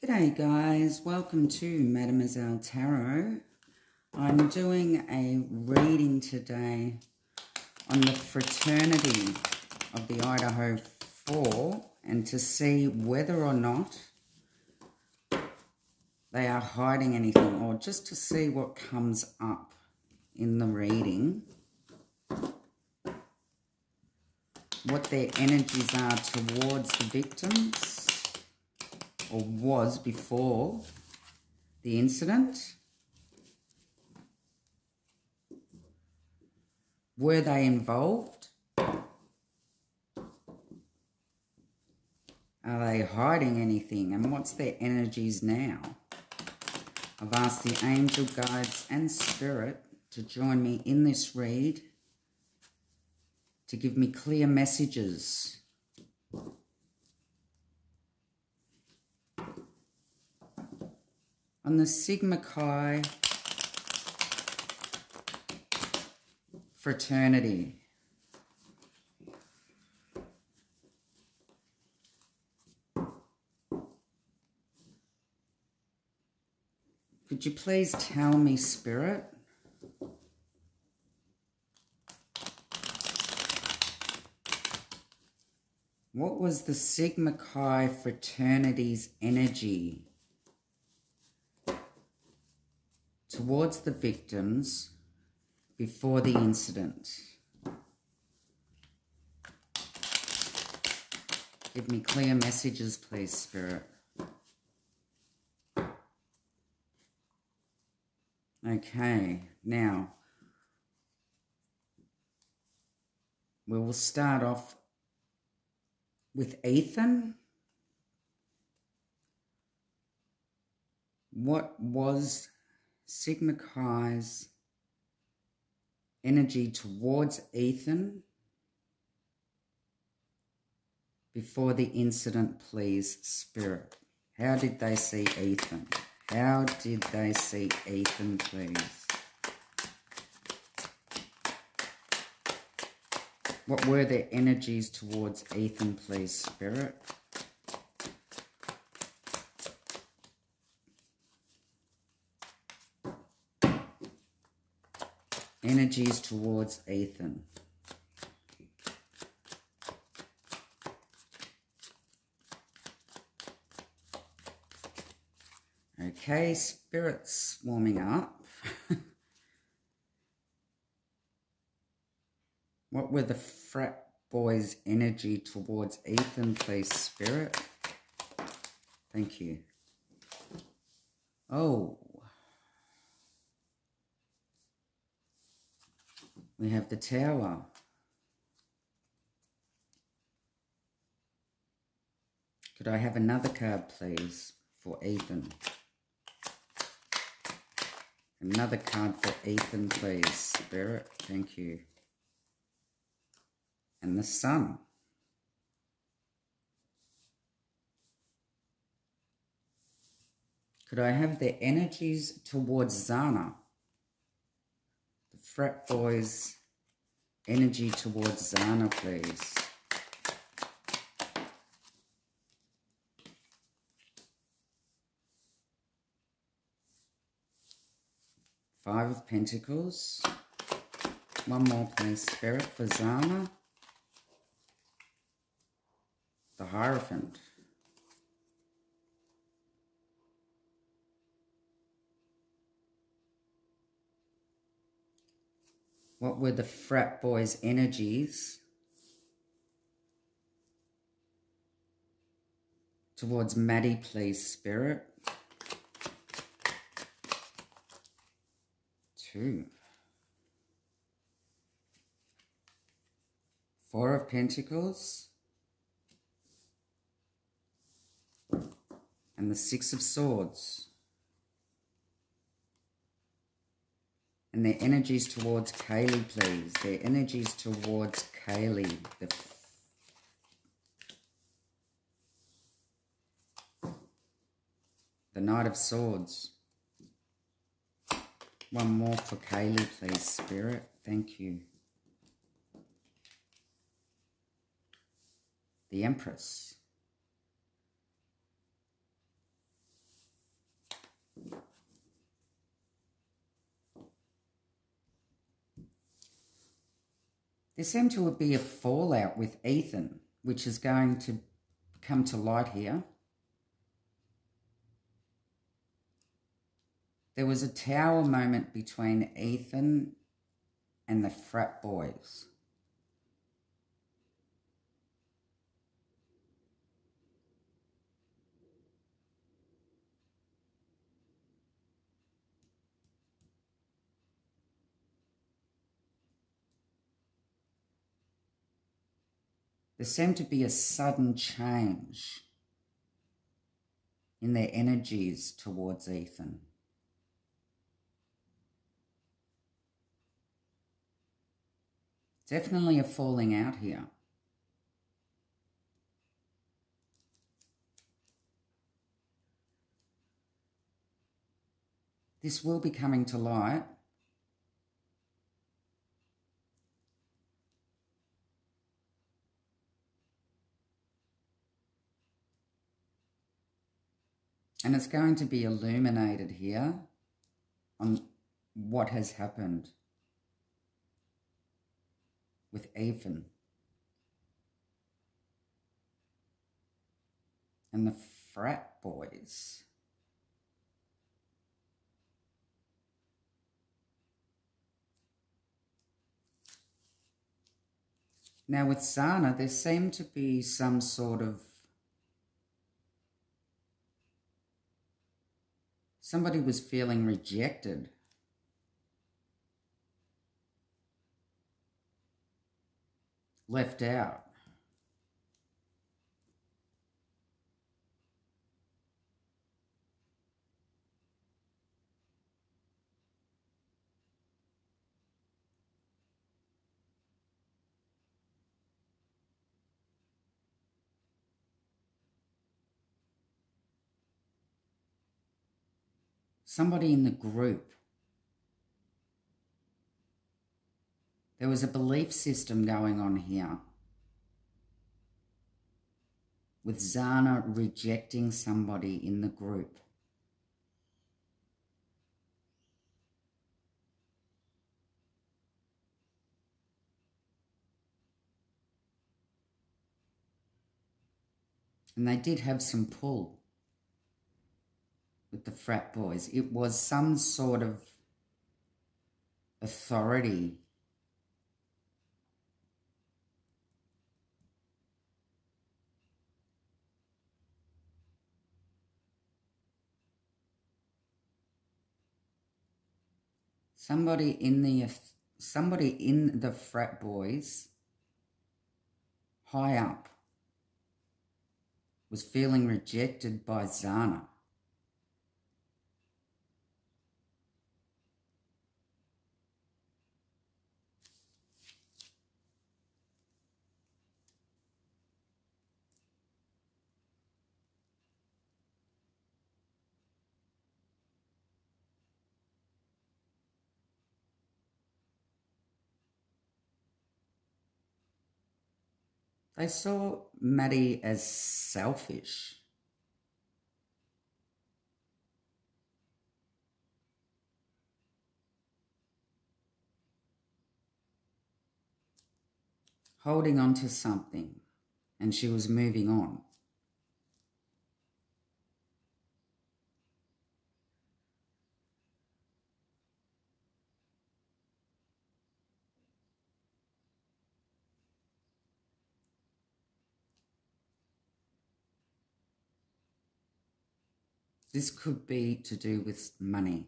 G'day guys, welcome to Mademoiselle Tarot. I'm doing a reading today on the Fraternity of the Idaho4 and to see whether or not they are hiding anything, or just to see what comes up in the reading, what their energies are towards the victims, or was before the incident. Were they involved? Are they hiding anything? And what's their energies now? I've asked the angel guides and spirit to join me in this read to give me clear messages. On the Sigma Chi Fraternity. Could you please tell me, Spirit, what was the Sigma Chi Fraternity's energy towards the victims before the incident? Give me clear messages, please, Spirit. Okay, now we will start off with Ethan. What was Sigma Chi's energy towards Ethan before the incident, please, Spirit? How did they see Ethan? How did they see Ethan, please? What were their energies towards Ethan, please, Spirit? Energies towards Ethan. Okay, Spirit's warming up. What were the frat boys' energy towards Ethan, please, Spirit? Thank you. Oh. We have the Tower. Could I have another card, please, for Ethan? Another card for Ethan, please, Spirit. Thank you. And the Sun. Could I have their energies towards Zana? The frat boys' energy towards Zana, please. Five of Pentacles. One more, please, Spirit, for Zana. The Hierophant. What were the frat boys' energies towards Maddie, please, Spirit? Two. Four of Pentacles. And the Six of Swords. And their energies towards Kaylee, please. Their energies towards Kaylee. The Knight of Swords. One more for Kaylee, please, Spirit. Thank you. The Empress. There seemed to be a fallout with Ethan, which is going to come to light here. There was a tower moment between Ethan and the frat boys. There seemed to be a sudden change in their energies towards Ethan. Definitely a falling out here. This will be coming to light. And it's going to be illuminated here on what has happened with Ethan and the frat boys. Now with Zana, there seemed to be some sort of... somebody was feeling rejected. Left out. Somebody in the group. There was a belief system going on here with Zana rejecting somebody in the group. And they did have some pull with the frat boys. It was some sort of authority. Somebody in the frat boys, high up, was feeling rejected by Zana. They saw Maddie as selfish. Holding on to something, and she was moving on. This could be to do with money.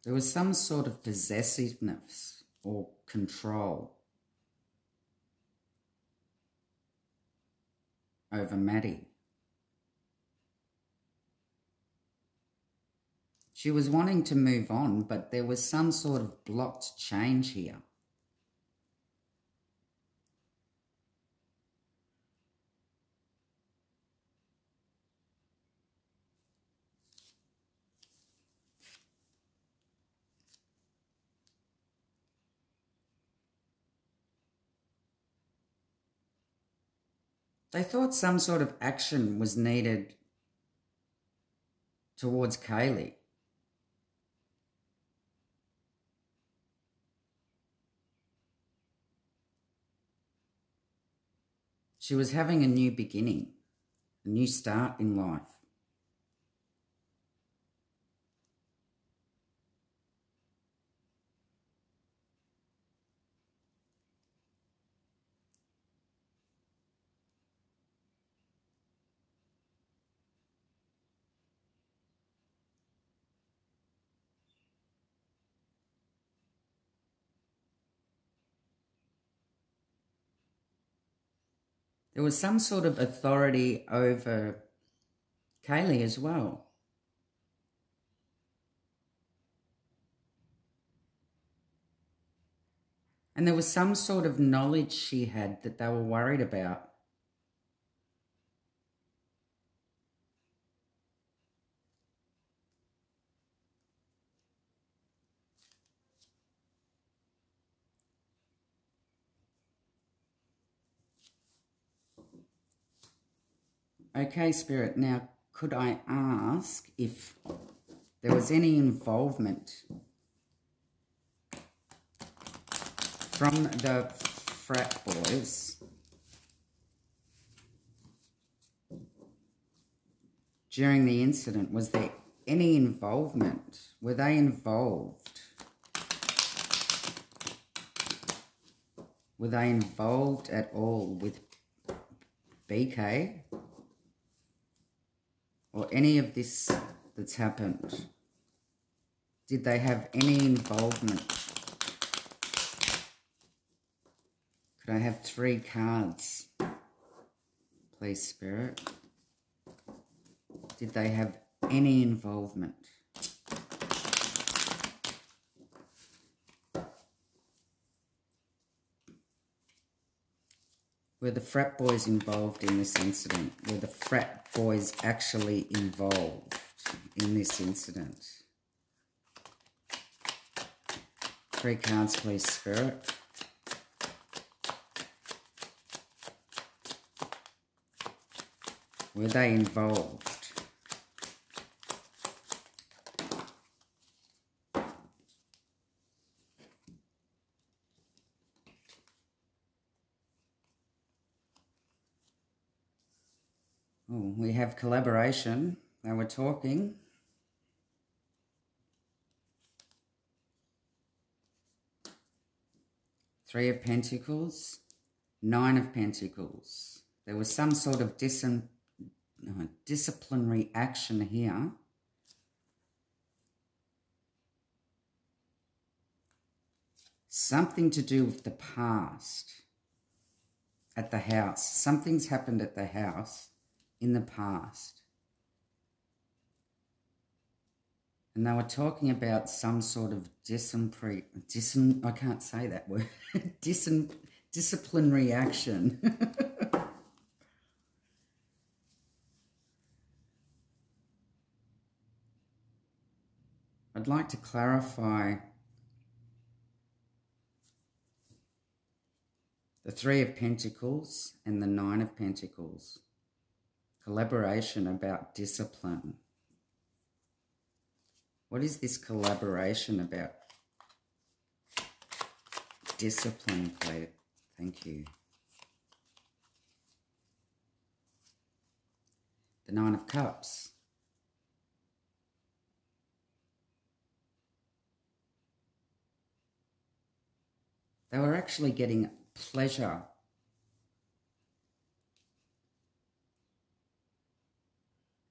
There was some sort of possessiveness or control over Maddie. She was wanting to move on, but there was some sort of blocked change here. They thought some sort of action was needed towards Kaylee. She was having a new beginning, a new start in life. There was some sort of authority over Kaylee as well. And there was some sort of knowledge she had that they were worried about. Okay, Spirit, now could I ask if there was any involvement from the frat boys during the incident? Was there any involvement? Were they involved? Were they involved at all with BK? Or any of this that's happened? Did they have any involvement? Could I have 3 cards, please, Spirit? Did they have any involvement? Were the frat boys involved in this incident? Were the frat boys actually involved in this incident? 3 cards, please, Spirit. Were they involved? Oh, we have collaboration. They were talking. Three of Pentacles, 9 of Pentacles. There was some sort of disciplinary action here. Something to do with the past at the house. Something's happened at the house in the past. And they were talking about some sort of I can't say that word. Disciplinary action. I'd like to clarify the 3 of Pentacles and the 9 of Pentacles. Collaboration about discipline. What is this collaboration about? Discipline, please. Thank you. The 9 of Cups. They were actually getting pleasure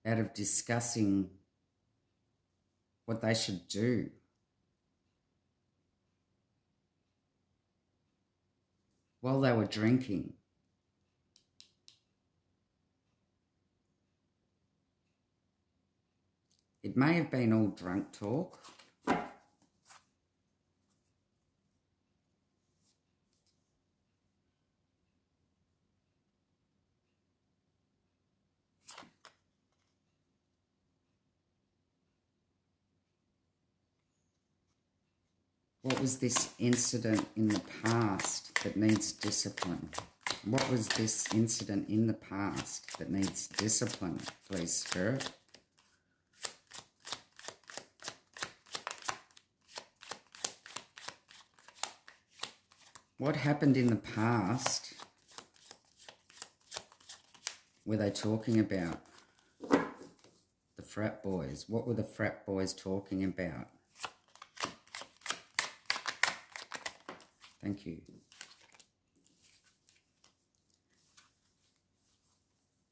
out of discussing what they should do. While they were drinking. It may have been all drunk talk. What was this incident in the past that needs discipline? What was this incident in the past that needs discipline, please, Spirit? What happened in the past were they talking about? The frat boys. What were the frat boys talking about? Thank you.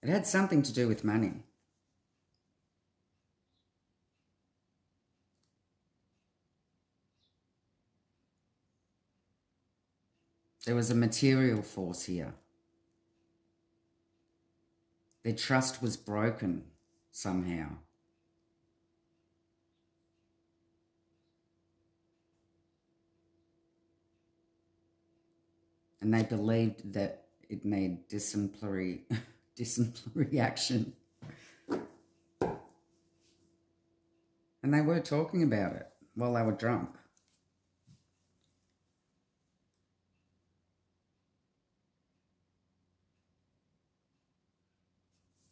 It had something to do with money. There was a material force here. Their trust was broken somehow. And they believed that it made exemplary action. And they were talking about it while they were drunk.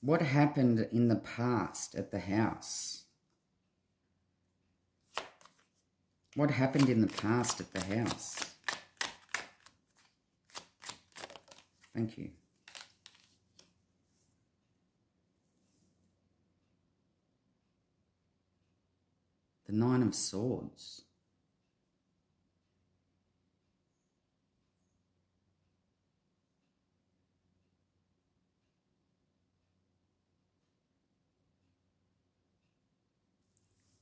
What happened in the past at the house? What happened in the past at the house? Thank you. The Nine of Swords.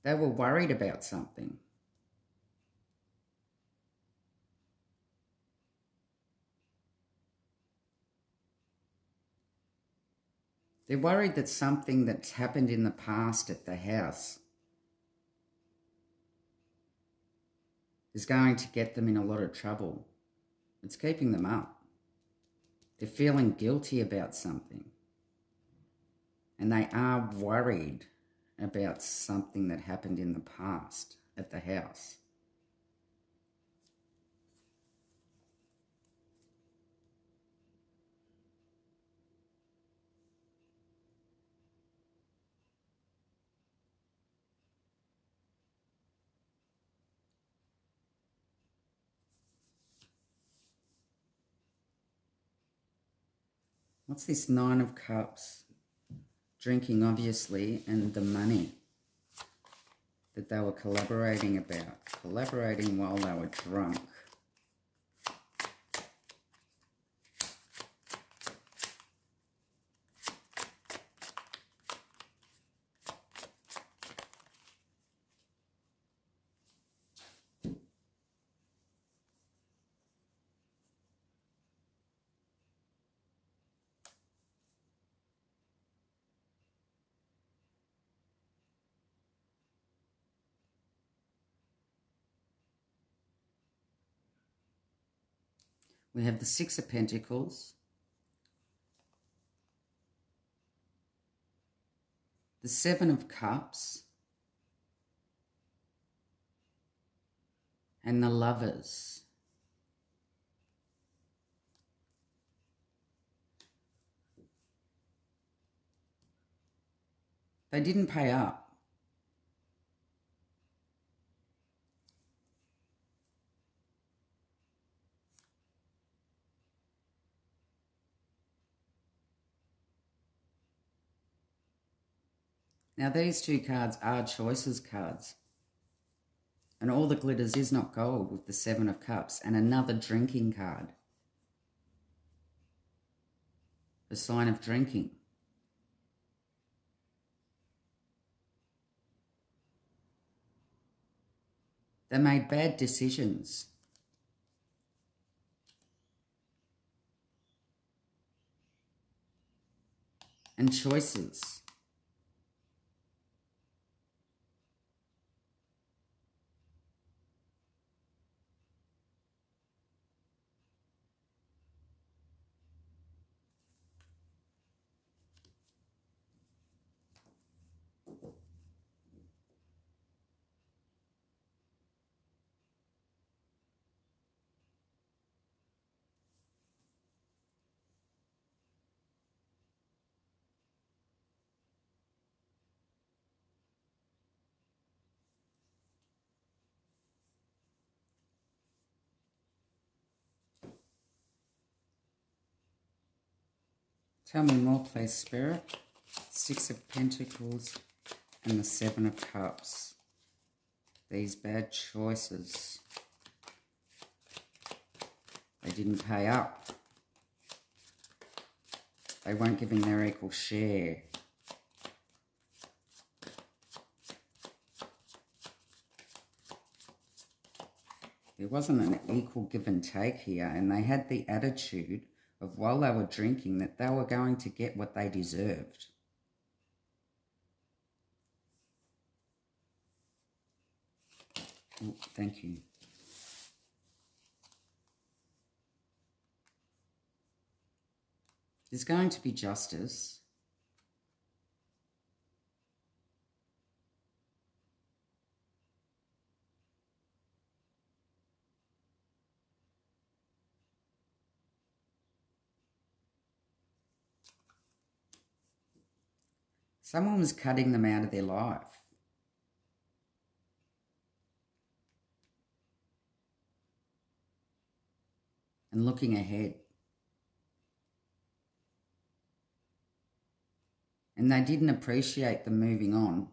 They were worried about something. They're worried that something that's happened in the past at the house is going to get them in a lot of trouble. It's keeping them up. They're feeling guilty about something. And they are worried about something that happened in the past at the house. What's this Nine of Cups? Drinking, obviously, and the money that they were collaborating about. Collaborating while they were drunk. We have the Six of Pentacles, the Seven of Cups, and the Lovers. They didn't pay up. Now these two cards are choices cards. And all that glitters is not gold with the Seven of Cups and another drinking card. The sign of drinking. They made bad decisions. And choices. Tell me more, please, Spirit. Six of Pentacles and the Seven of Cups. These bad choices. They didn't pay up. They weren't giving their equal share. There wasn't an equal give and take here, and they had the attitude of, while they were drinking, that they were going to get what they deserved. Oh, thank you. There's going to be justice. Someone was cutting them out of their life. And looking ahead. And they didn't appreciate them moving on.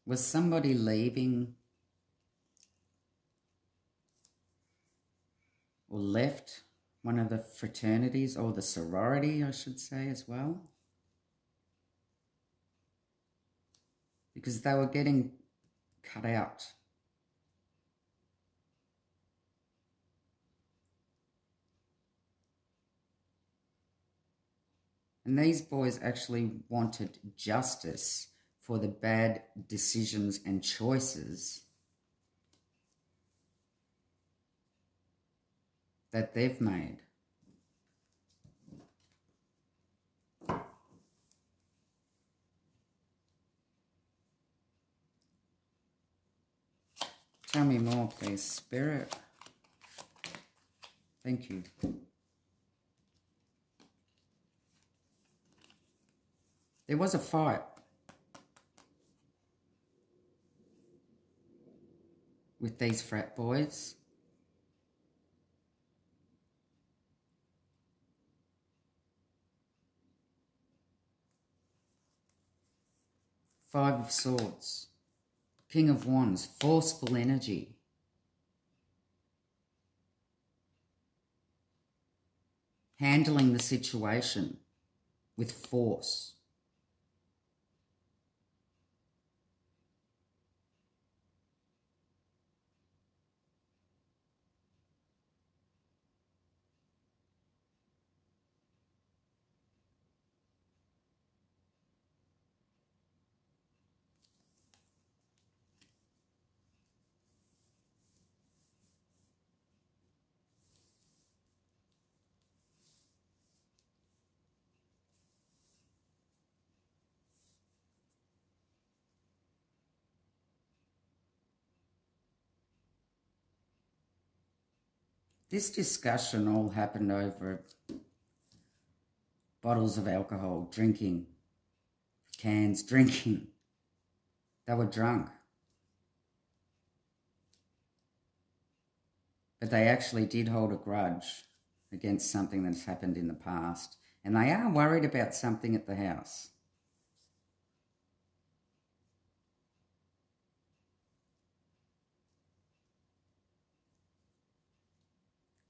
Was somebody leaving or left one of the fraternities, or the sorority, I should say, as well? Because they were getting cut out. And these boys actually wanted justice for the bad decisions and choices that they've made. Tell me more, please, Spirit. Thank you. There was a fight with these frat boys. Five of Swords, King of Wands, forceful energy. Handling the situation with force. This discussion all happened over bottles of alcohol, drinking, cans, drinking. They were drunk. But they actually did hold a grudge against something that's happened in the past. And they are worried about something at the house.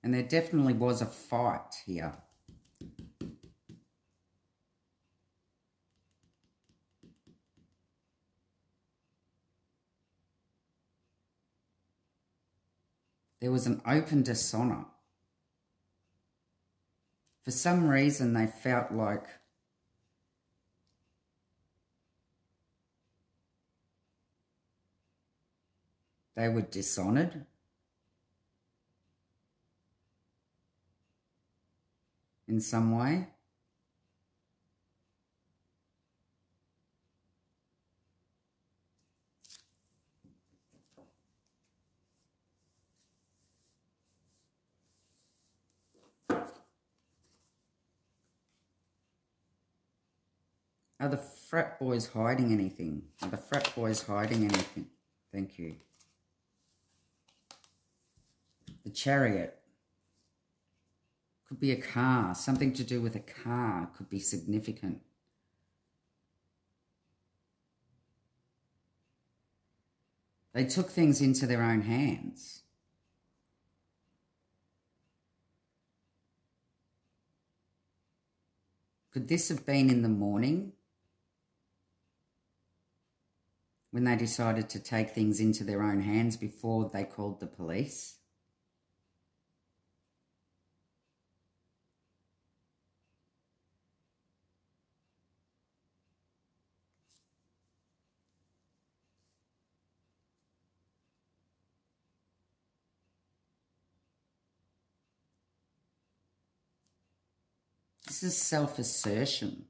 And there definitely was a fight here. There was an open dishonour. For some reason, they felt like they were dishonoured in some way. Are the frat boys hiding anything? Are the frat boys hiding anything? Thank you. The Chariot. Could be a car. Something to do with a car could be significant. They took things into their own hands. Could this have been in the morning when they decided to take things into their own hands before they called the police? This is self-assertion.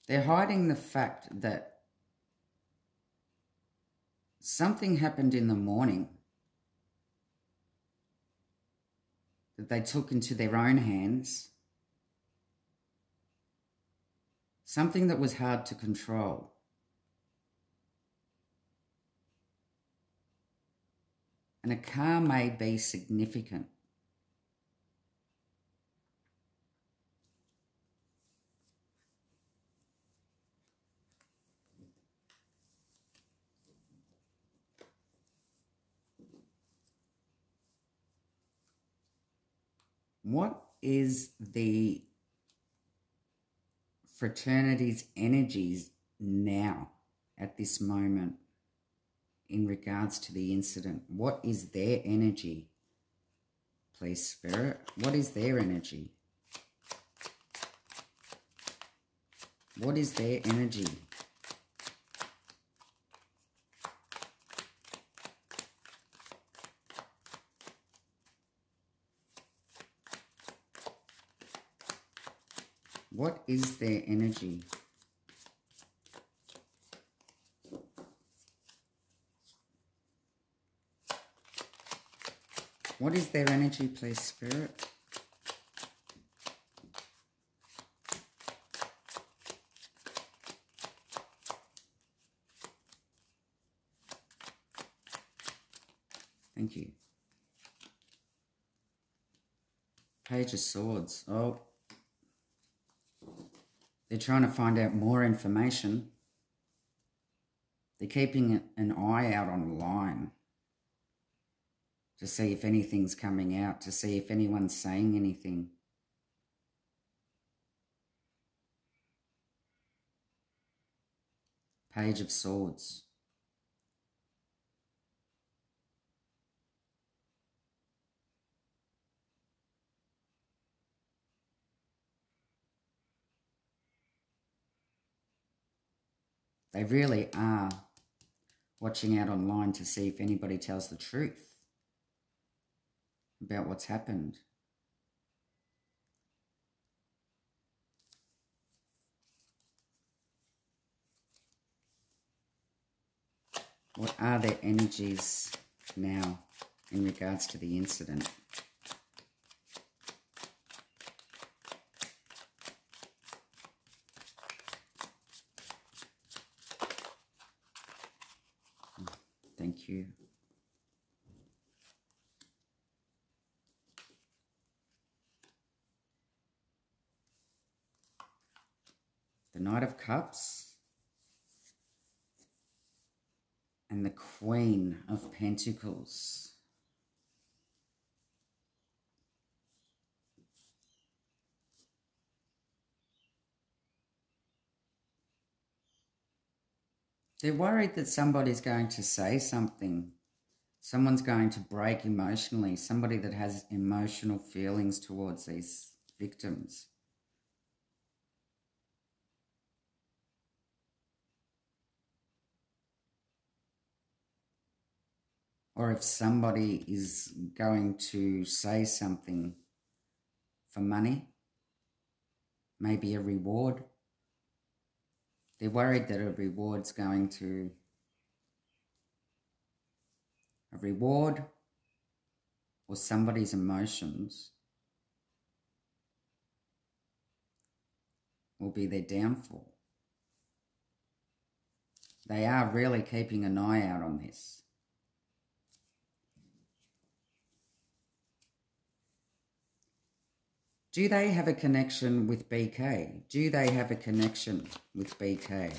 They're hiding the fact that something happened in the morning that they took into their own hands, something that was hard to control. And a car may be significant. What is the fraternity's energies now at this moment in regards to the incident? What is their energy, please, Spirit? What is their energy? What is their energy? What is their energy? What is their energy, please, Spirit? Thank you. Page of Swords. Oh. They're trying to find out more information. They're keeping an eye out online to see if anything's coming out, to see if anyone's saying anything. Page of Swords. They really are watching out online to see if anybody tells the truth about what's happened. What are their energies now in regards to the incident? Thank you. The Knight of Cups and the Queen of Pentacles. They're worried that somebody's going to say something. Someone's going to break emotionally. Somebody that has emotional feelings towards these victims. Or if somebody is going to say something for money, maybe a reward. They're worried that a reward or somebody's emotions will be their downfall. They are really keeping an eye out on this. Do they have a connection with BK? Do they have a connection with BK?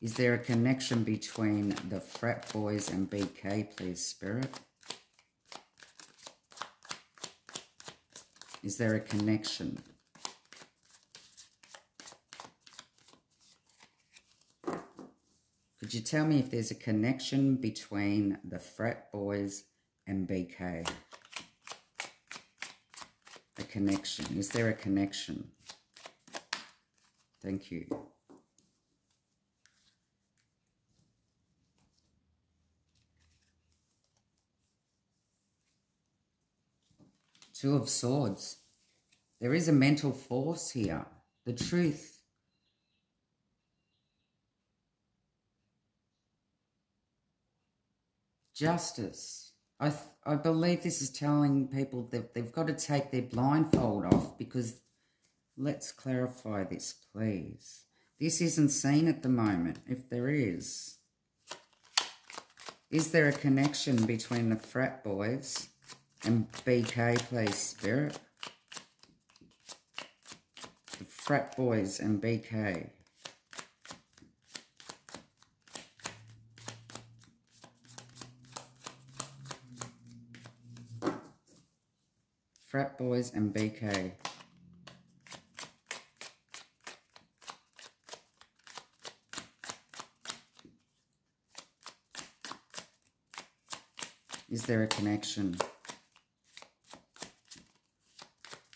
Is there a connection between the frat boys and BK, please, Spirit? Is there a connection? Could you tell me if there's a connection between the frat boys and BK? A connection. Is there a connection? Thank you. Two of Swords. There is a mental force here. The truth. Justice. I believe this is telling people that they've got to take their blindfold off, because let's clarify this, please. This isn't seen at the moment. If there is there a connection between the frat boys and BK, please, Spirit? The frat boys and BK. Frat boys and BK. Is there a connection?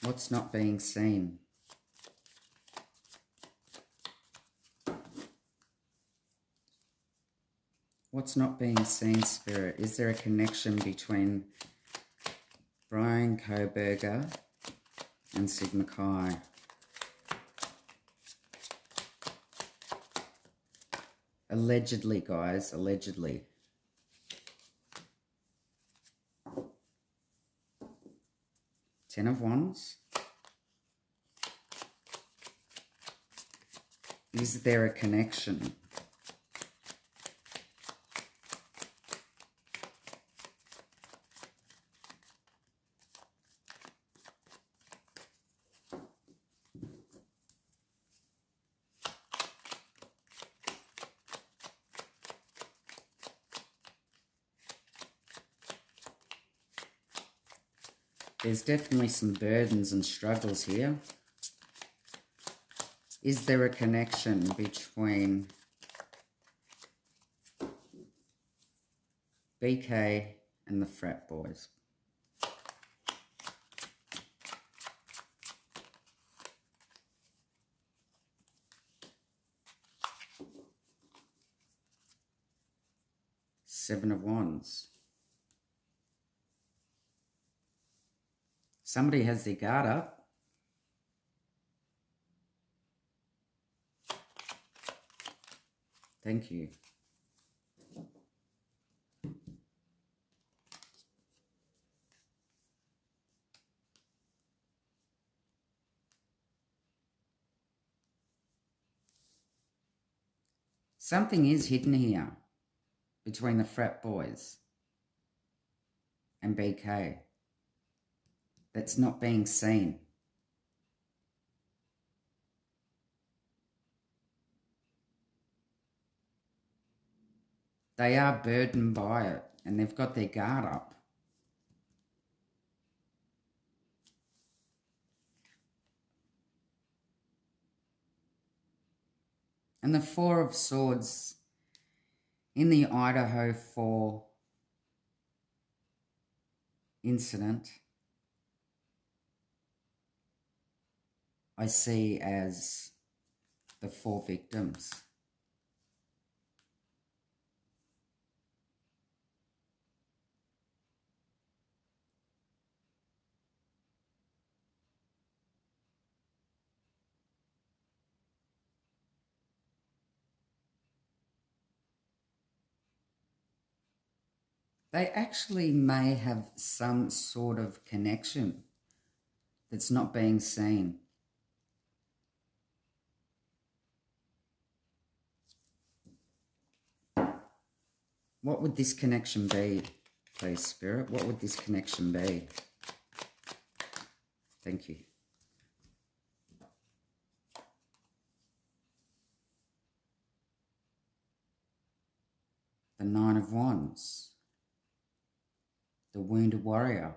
What's not being seen? What's not being seen, Spirit? Is there a connection between Brian Koberger and Sigma Chi? Allegedly, guys, allegedly. Ten of Wands. Is there a connection? There's definitely some burdens and struggles here. Is there a connection between BK and the frat boys? Seven of Wands. Somebody has their guard up. Thank you. Something is hidden here between the frat boys and BK that's not being seen. They are burdened by it and they've got their guard up. And the Four of Swords in the Idaho4 incident, I see as the four victims. They actually may have some sort of connection that's not being seen. What would this connection be, please, Spirit? What would this connection be? Thank you. The Nine of Wands. The Wounded Warrior.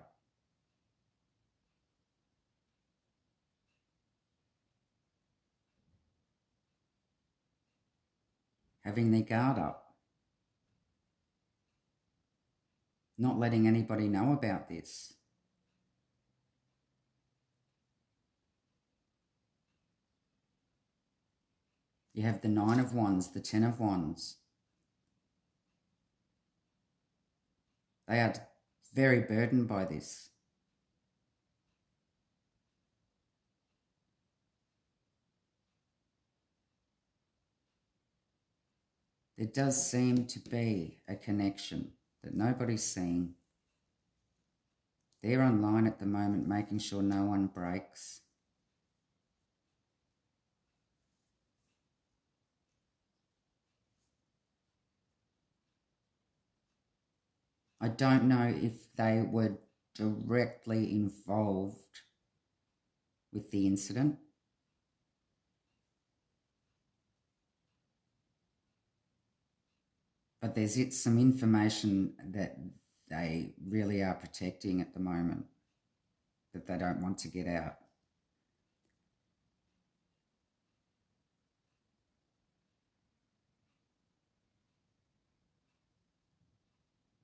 Having their guard up. Not letting anybody know about this. You have the Nine of Wands, the Ten of Wands. They are very burdened by this. There does seem to be a connection that nobody's seeing. They're online at the moment, making sure no one breaks. I don't know if they were directly involved with the incident. But there's some information that they really are protecting at the moment that they don't want to get out.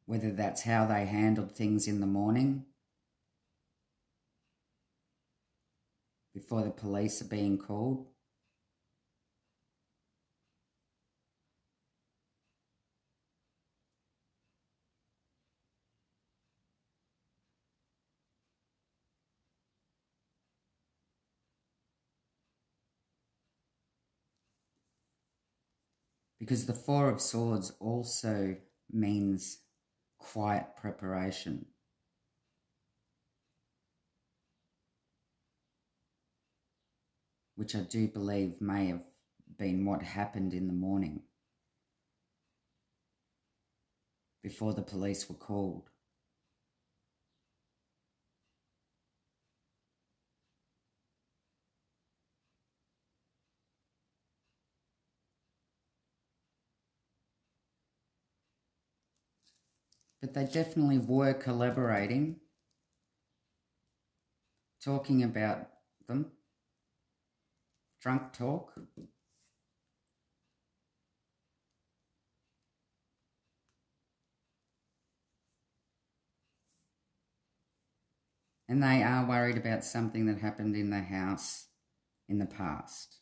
Whether that's how they handled things in the morning before the police are being called. Because the Four of Swords also means quiet preparation. Which I do believe may have been what happened in the morning before the police were called. But they definitely were collaborating, talking about them, drunk talk. And they are worried about something that happened in the house in the past.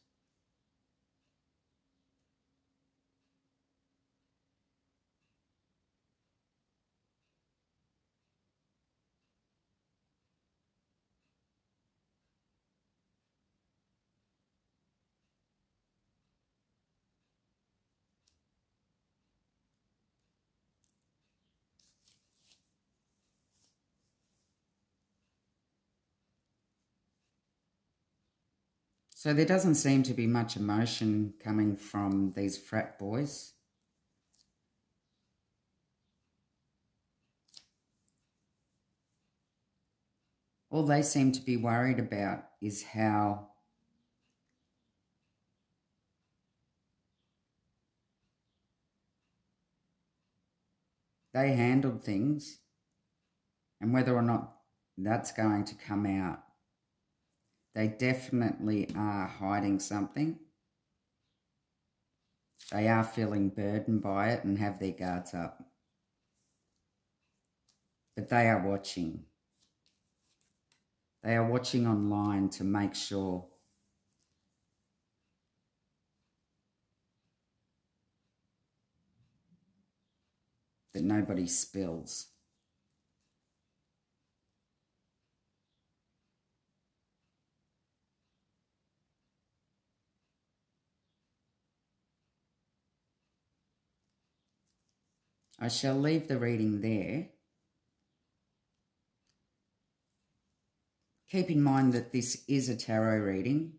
So there doesn't seem to be much emotion coming from these frat boys. All they seem to be worried about is how they handled things and whether or not that's going to come out. They definitely are hiding something. They are feeling burdened by it and have their guards up. But they are watching. They are watching online to make sure that nobody spills. I shall leave the reading there. Keep in mind that this is a tarot reading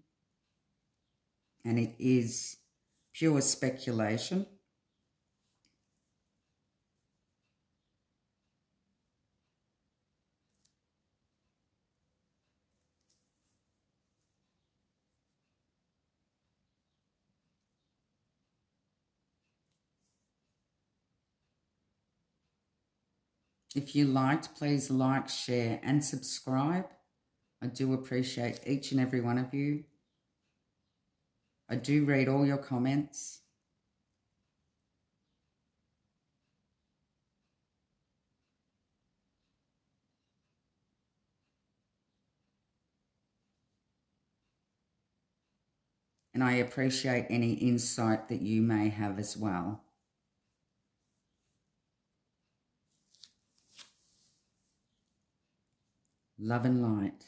and it is pure speculation. If you liked, please like, share and subscribe. I do appreciate each and every one of you. I do read all your comments. And I appreciate any insight that you may have as well. Love and light.